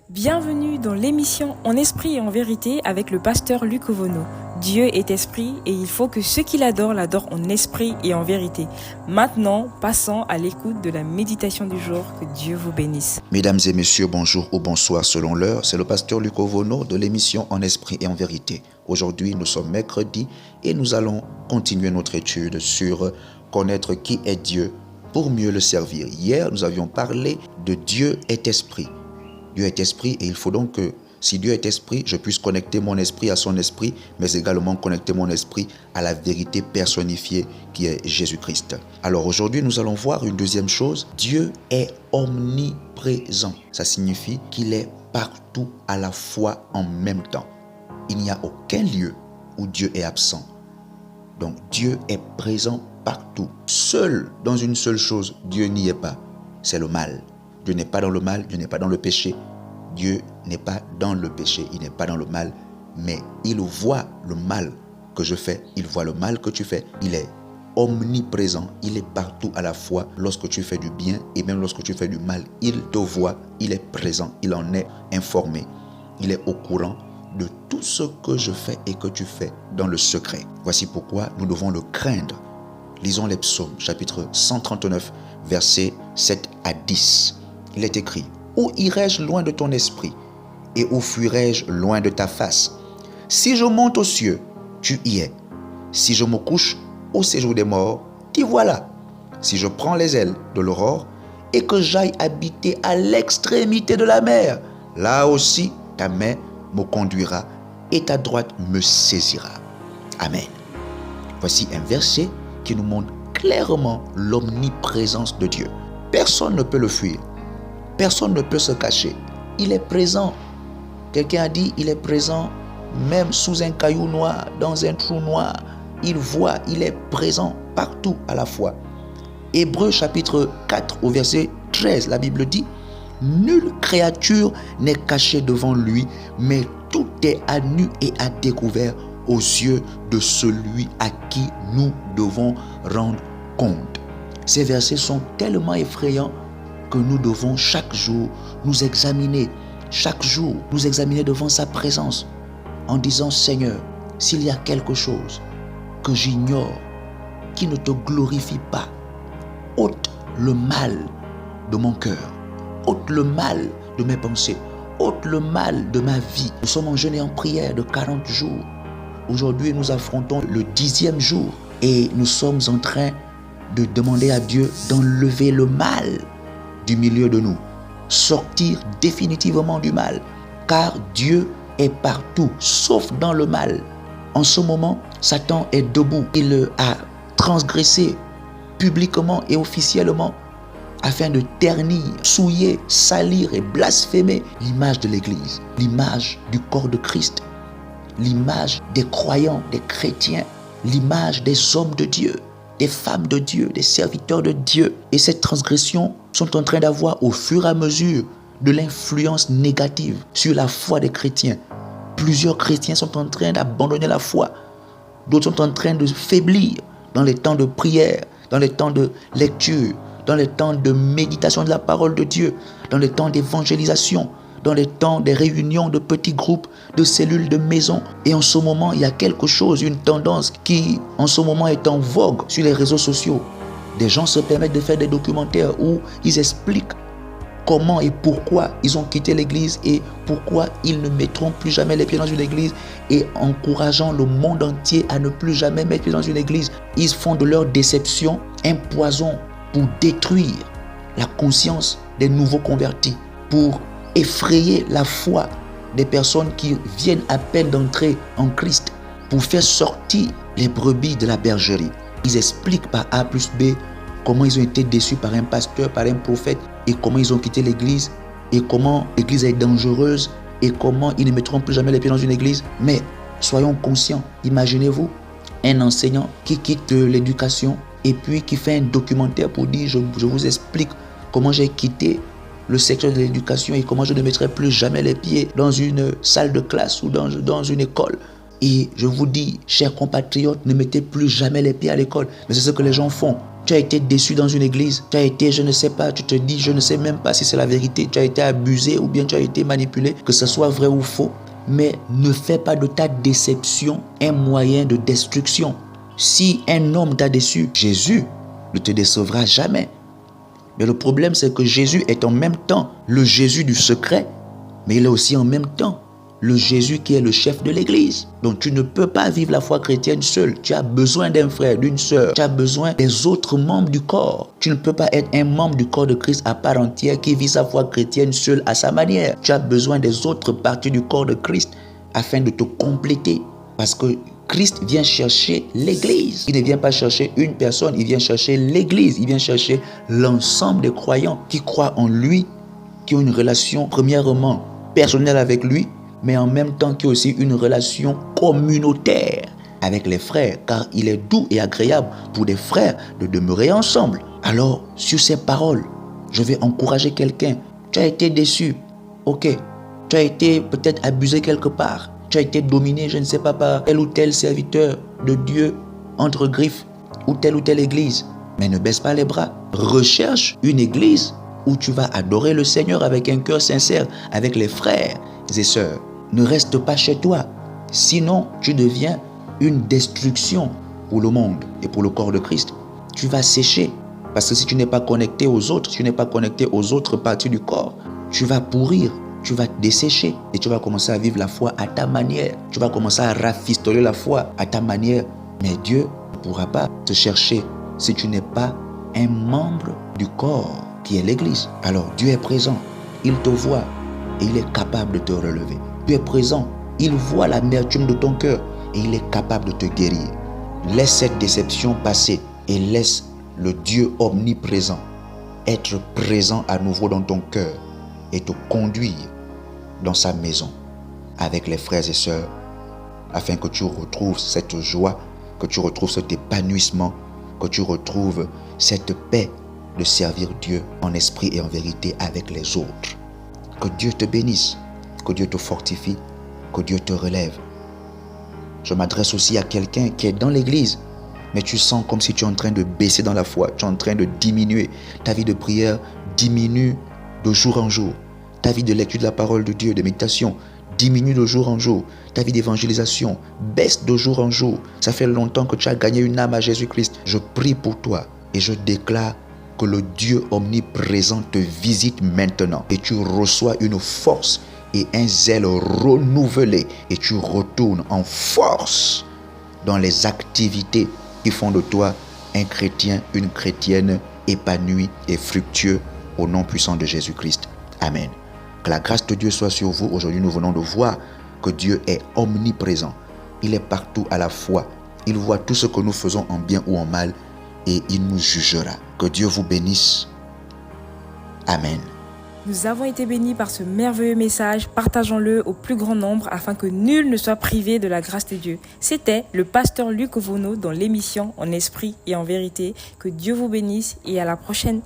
Bienvenue dans l'émission En esprit et en vérité avec le pasteur Luc Ovono. Dieu est esprit et il faut que ceux qui l'adorent en esprit et en vérité. Maintenant, passons à l'écoute de la méditation du jour. Que Dieu vous bénisse. Mesdames et messieurs, bonjour ou bonsoir selon l'heure. C'est le pasteur Luc Ovono de l'émission En esprit et en vérité. Aujourd'hui, nous sommes mercredi et nous allons continuer notre étude sur connaître qui est Dieu pour mieux le servir. Hier, nous avions parlé de Dieu est esprit. Dieu est esprit et il faut donc que si Dieu est esprit, je puisse connecter mon esprit à son esprit, mais également connecter mon esprit à la vérité personnifiée qui est Jésus-Christ. Alors aujourd'hui, nous allons voir une deuxième chose. Dieu est omniprésent. Ça signifie qu'il est partout à la fois en même temps. Il n'y a aucun lieu où Dieu est absent. Donc Dieu est présent partout. Seul dans une seule chose, Dieu n'y est pas. C'est le mal. Dieu n'est pas dans le mal, Dieu n'est pas dans le péché. Dieu n'est pas dans le péché, il n'est pas dans le mal, mais il voit le mal que je fais, il voit le mal que tu fais. Il est omniprésent, il est partout à la fois. Lorsque tu fais du bien et même lorsque tu fais du mal, il te voit, il est présent, il en est informé. Il est au courant de tout ce que je fais et que tu fais dans le secret. Voici pourquoi nous devons le craindre. Lisons les psaumes, chapitre 139, versets 7 à 10. Il est écrit: où irai-je loin de ton esprit et où fuirai-je loin de ta face? Si je monte aux cieux, tu y es. Si je me couche au séjour des morts, t'y voilà. Si je prends les ailes de l'aurore et que j'aille habiter à l'extrémité de la mer, là aussi ta main me conduira et ta droite me saisira. Amen. Voici un verset qui nous montre clairement l'omniprésence de Dieu. Personne ne peut le fuir. Personne ne peut se cacher. Il est présent. Quelqu'un a dit, il est présent même sous un caillou noir, dans un trou noir. Il voit, il est présent partout à la fois. Hébreux chapitre 4 au verset 13, la Bible dit: nulle créature n'est cachée devant lui, mais tout est à nu et à découvert aux yeux de celui à qui nous devons rendre compte. Ces versets sont tellement effrayants que nous devons chaque jour nous examiner, chaque jour nous examiner devant sa présence en disant: Seigneur, s'il y a quelque chose que j'ignore, qui ne te glorifie pas, ôte le mal de mon cœur, ôte le mal de mes pensées, ôte le mal de ma vie. Nous sommes en jeûne et en prière de 40 jours. Aujourd'hui, nous affrontons le 10e jour et nous sommes en train de demander à Dieu d'enlever le mal du milieu de nous, sortir définitivement du mal, car Dieu est partout, sauf dans le mal. En ce moment, Satan est debout. Il a transgressé publiquement et officiellement afin de ternir, souiller, salir et blasphémer l'image de l'Église, l'image du corps de Christ, l'image des croyants, des chrétiens, l'image des hommes de Dieu, des femmes de Dieu, des serviteurs de Dieu. Et ces transgressions sont en train d'avoir au fur et à mesure de l'influence négative sur la foi des chrétiens. Plusieurs chrétiens sont en train d'abandonner la foi. D'autres sont en train de faiblir dans les temps de prière, dans les temps de lecture, dans les temps de méditation de la parole de Dieu, dans les temps d'évangélisation, dans les temps des réunions de petits groupes, de cellules de maison. Et en ce moment, il y a quelque chose, une tendance qui en ce moment est en vogue sur les réseaux sociaux. Des gens se permettent de faire des documentaires où ils expliquent comment et pourquoi ils ont quitté l'église et pourquoi ils ne mettront plus jamais les pieds dans une église, et encourageant le monde entier à ne plus jamais mettre pied dans une église. Ils font de leur déception un poison pour détruire la conscience des nouveaux convertis, pour effrayer la foi des personnes qui viennent à peine d'entrer en Christ, pour faire sortir les brebis de la bergerie. Ils expliquent par A plus B comment ils ont été déçus par un pasteur, par un prophète, et comment ils ont quitté l'église, et comment l'église est dangereuse, et comment ils ne mettront plus jamais les pieds dans une église. Mais soyons conscients, imaginez-vous un enseignant qui quitte l'éducation et puis qui fait un documentaire pour dire: je vous explique comment j'ai quitté le secteur de l'éducation et comment je ne mettrai plus jamais les pieds dans une salle de classe ou dans une école. Et je vous dis, chers compatriotes, ne mettez plus jamais les pieds à l'école. Mais c'est ce que les gens font. Tu as été déçu dans une église. Tu as été, je ne sais pas, tu te dis, je ne sais même pas si c'est la vérité. Tu as été abusé ou bien tu as été manipulé, que ce soit vrai ou faux. Mais ne fais pas de ta déception un moyen de destruction. Si un homme t'a déçu, Jésus ne te décevra jamais. Mais le problème, c'est que Jésus est en même temps le Jésus du secret, mais il est aussi en même temps le Jésus qui est le chef de l'église. Donc tu ne peux pas vivre la foi chrétienne seul. Tu as besoin d'un frère, d'une sœur. Tu as besoin des autres membres du corps. Tu ne peux pas être un membre du corps de Christ à part entière qui vit sa foi chrétienne seul à sa manière. Tu as besoin des autres parties du corps de Christ afin de te compléter. Parce que Christ vient chercher l'église. Il ne vient pas chercher une personne, il vient chercher l'église. Il vient chercher l'ensemble des croyants qui croient en lui, qui ont une relation premièrement personnelle avec lui, mais en même temps qui ont aussi une relation communautaire avec les frères, car il est doux et agréable pour des frères de demeurer ensemble. Alors, sur ces paroles, je vais encourager quelqu'un. Tu as été déçu, ok. Tu as été peut-être abusé quelque part. Tu as été dominé, je ne sais pas, par tel ou tel serviteur de Dieu entre griffes ou telle église. Mais ne baisse pas les bras. Recherche une église où tu vas adorer le Seigneur avec un cœur sincère, avec les frères et sœurs. Ne reste pas chez toi. Sinon, tu deviens une destruction pour le monde et pour le corps de Christ. Tu vas sécher. Parce que si tu n'es pas connecté aux autres, si tu n'es pas connecté aux autres parties du corps, tu vas pourrir. Tu vas te dessécher et tu vas commencer à vivre la foi à ta manière. Tu vas commencer à rafistoler la foi à ta manière. Mais Dieu ne pourra pas te chercher si tu n'es pas un membre du corps qui est l'Église. Alors Dieu est présent, il te voit et il est capable de te relever. Dieu est présent, il voit l'amertume de ton cœur et il est capable de te guérir. Laisse cette déception passer et laisse le Dieu omniprésent être présent à nouveau dans ton cœur et te conduire dans sa maison avec les frères et sœurs afin que tu retrouves cette joie, que tu retrouves cet épanouissement, que tu retrouves cette paix de servir Dieu en esprit et en vérité avec les autres. Que Dieu te bénisse, que Dieu te fortifie, que Dieu te relève. Je m'adresse aussi à quelqu'un qui est dans l'église, mais tu sens comme si tu es en train de baisser dans la foi, tu es en train de diminuer. Ta vie de prière diminue de jour en jour. Ta vie de lecture de la parole de Dieu, de méditation, diminue de jour en jour. Ta vie d'évangélisation baisse de jour en jour. Ça fait longtemps que tu as gagné une âme à Jésus-Christ. Je prie pour toi et je déclare que le Dieu omniprésent te visite maintenant et tu reçois une force et un zèle renouvelé et tu retournes en force dans les activités qui font de toi un chrétien, une chrétienne épanouie et fructueux au nom puissant de Jésus-Christ. Amen. Que la grâce de Dieu soit sur vous. Aujourd'hui, nous venons de voir que Dieu est omniprésent. Il est partout à la fois. Il voit tout ce que nous faisons en bien ou en mal et il nous jugera. Que Dieu vous bénisse. Amen. Nous avons été bénis par ce merveilleux message. Partageons-le au plus grand nombre afin que nul ne soit privé de la grâce de Dieu. C'était le pasteur Luc Ovono dans l'émission En esprit et en vérité. Que Dieu vous bénisse et à la prochaine.